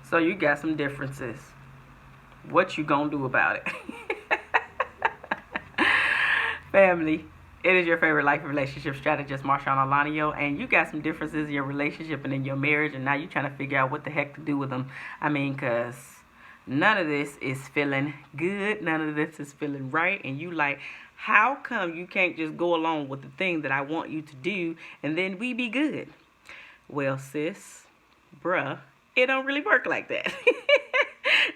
So you got some differences. What you gonna do about it? Family, it is your favorite life and relationship strategist, MarshaunO, and you got some differences in your relationship and in your marriage, and now you're trying to figure out what the heck to do with them. I mean, because none of this is feeling good, none of this is feeling right, and you like, how come you can't just go along with the thing that I want you to do, and then we be good? Well, sis, bruh, it don't really work like that.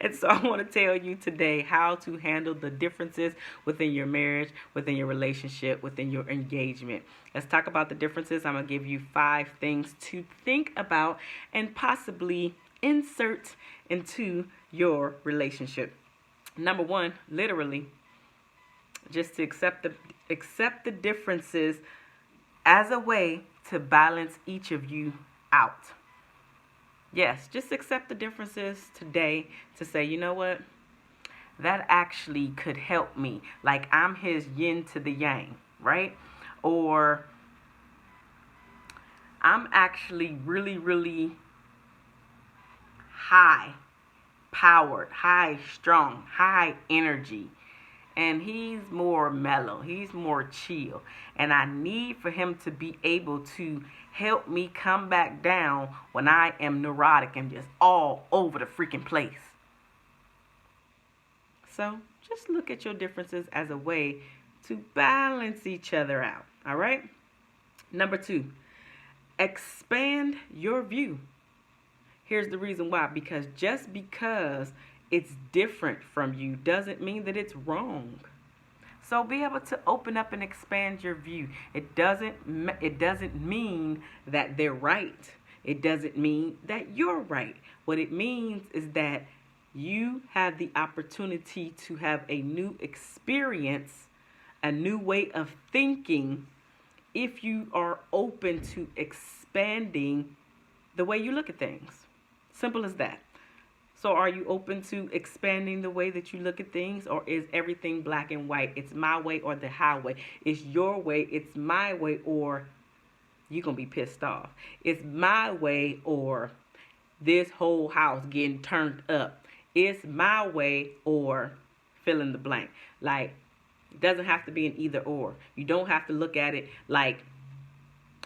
And so I want to tell you today how to handle the differences within your marriage, within your relationship, within your engagement. Let's talk about the differences. I'm going to give you 5 things to think about and possibly insert into your relationship. Number 1, literally, just to accept the differences as a way to balance each of you out. Yes, just accept the differences today to say, you know what? That actually could help me. Like I'm his yin to the yang, right? Or I'm actually really, really high powered, high strong, high energy. And he's more mellow, he's more chill. And I need for him to be able to help me come back down when I am neurotic and just all over the freaking place. So just look at your differences as a way to balance each other out. All right? Number 2, expand your view. Here's the reason why. Because just because it's different from you doesn't mean that it's wrong. So be able to open up and expand your view. It doesn't mean that they're right. It doesn't mean that you're right. What it means is that you have the opportunity to have a new experience, a new way of thinking, if you are open to expanding the way you look at things. Simple as that. So are you open to expanding the way that you look at things, or is everything black and white? It's my way or the highway. It's your way, it's my way, or you're going to be pissed off. It's my way or this whole house getting turned up. It's my way or fill in the blank. Like, it doesn't have to be an either or. You don't have to look at it like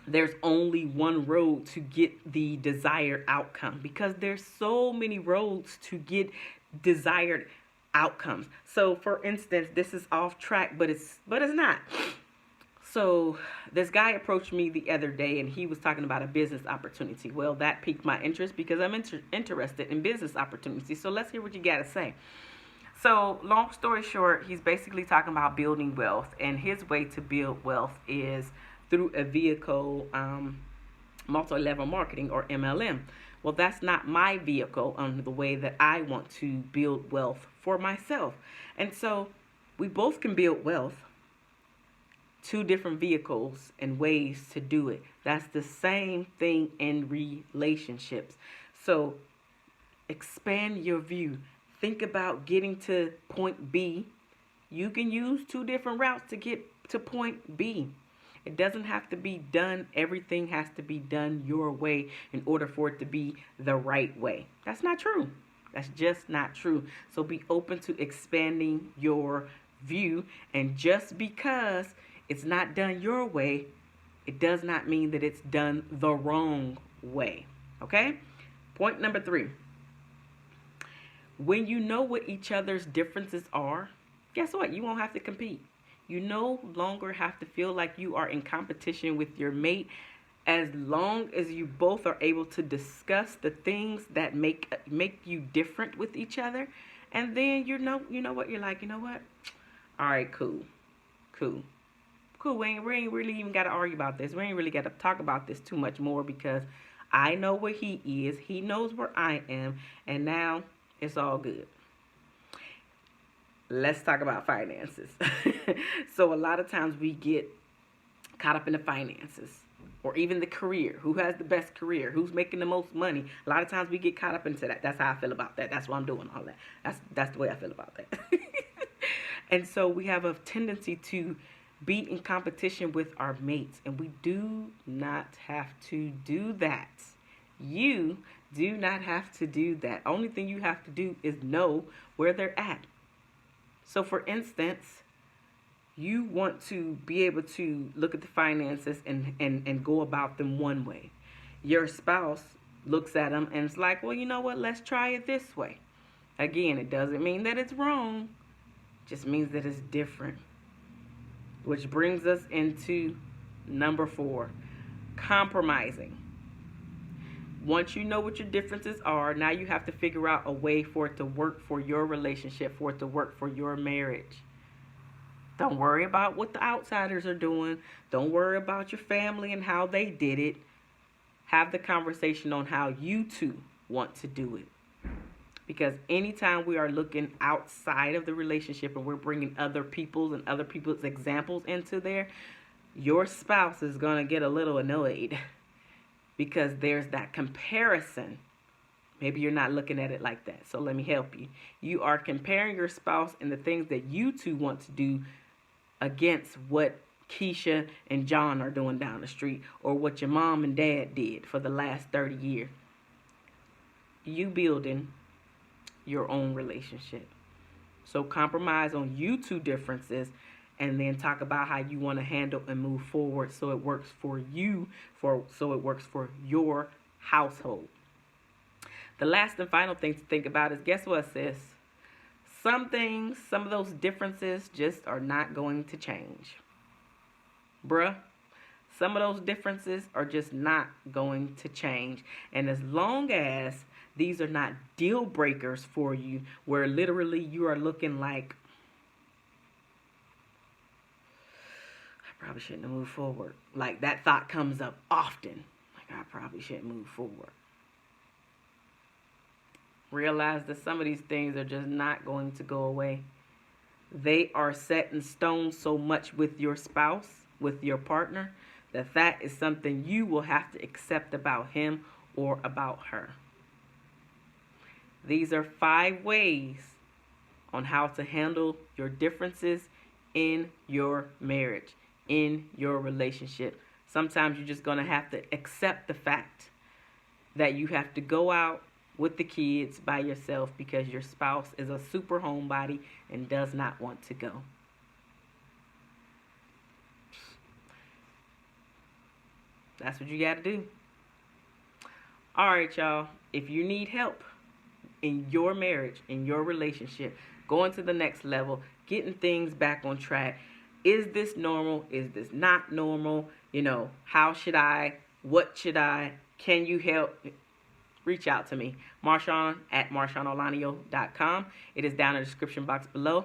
there's only one road to get the desired outcome, because there's so many roads to get desired outcomes. So for instance, this is off track, but it's not. So this guy approached me the other day and he was talking about a business opportunity. Well, that piqued my interest because I'm interested in business opportunities. So let's hear what you got to say. So long story short, he's basically talking about building wealth, and his way to build wealth is through a vehicle, multi-level marketing, or MLM. Well, that's not my vehicle the way that I want to build wealth for myself. And so we both can build wealth. 2 different vehicles and ways to do it. That's the same thing in relationships. So expand your view. Think about getting to point B. You can use 2 different routes to get to point B. It doesn't have to be done. Everything has to be done your way in order for it to be the right way. That's not true. That's just not true. So be open to expanding your view. And just because it's not done your way, it does not mean that it's done the wrong way. Okay? Point number 3. When you know what each other's differences are, guess what? You won't have to compete. You no longer have to feel like you are in competition with your mate, as long as you both are able to discuss the things that make you different with each other. And then you know what, you're like, you know what? All right, cool. We ain't really even got to argue about this. We ain't really got to talk about this too much more, because I know where he is. He knows where I am. And now it's all good. Let's talk about finances. So a lot of times we get caught up in the finances, or even the career. Who has the best career? Who's making the most money? A lot of times we get caught up into that. That's how I feel about that. That's why I'm doing all that. That's the way I feel about that. And so we have a tendency to be in competition with our mates, and we do not have to do that. You do not have to do that. Only thing you have to do is know where they're at. So for instance, you want to be able to look at the finances and go about them one way. Your spouse looks at them and it's like, well, you know what? Let's try it this way. Again, it doesn't mean that it's wrong. It just means that it's different. Which brings us into number 4, compromising. Once you know what your differences are, now you have to figure out a way for it to work for your relationship, for it to work for your marriage. Don't worry about what the outsiders are doing. Don't worry about your family and how they did it. Have the conversation on how you two want to do it. Because anytime we are looking outside of the relationship and we're bringing other people's and other people's examples into there, your spouse is going to get a little annoyed because there's that comparison. Maybe you're not looking at it like that. So let me help you. You are comparing your spouse and the things that you two want to do against what Keisha and John are doing down the street or what your mom and dad did for the last 30 years. You building your own relationship. So compromise on you two differences and then talk about how you want to handle and move forward so it works for you, so it works for your household. The last and final thing to think about is, guess what, sis? Some things, some of those differences just are not going to change. Bruh, some of those differences are just not going to change. And as long as these are not deal breakers for you, where literally you are looking like, I probably shouldn't have moved forward. Like that thought comes up often. Like I probably shouldn't move forward. Realize that some of these things are just not going to go away. They are set in stone so much with your spouse, with your partner, that is something you will have to accept about him or about her. These are 5 ways on how to handle your differences in your marriage, in your relationship. Sometimes you're just going to have to accept the fact that you have to go out with the kids by yourself because your spouse is a super homebody and does not want to go. That's what you got to do. All right, y'all. If you need help in your marriage, in your relationship, going to the next level, getting things back on track. Is this normal? Is this not normal? How should I? What should I? Can you help? Reach out to me. Marshaun at MarshaunOlanio.com. It is down in the description box below.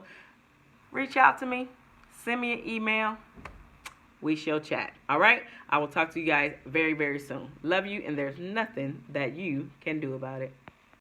Reach out to me. Send me an email. We shall chat. All right? I will talk to you guys very, very soon. Love you, and there's nothing that you can do about it.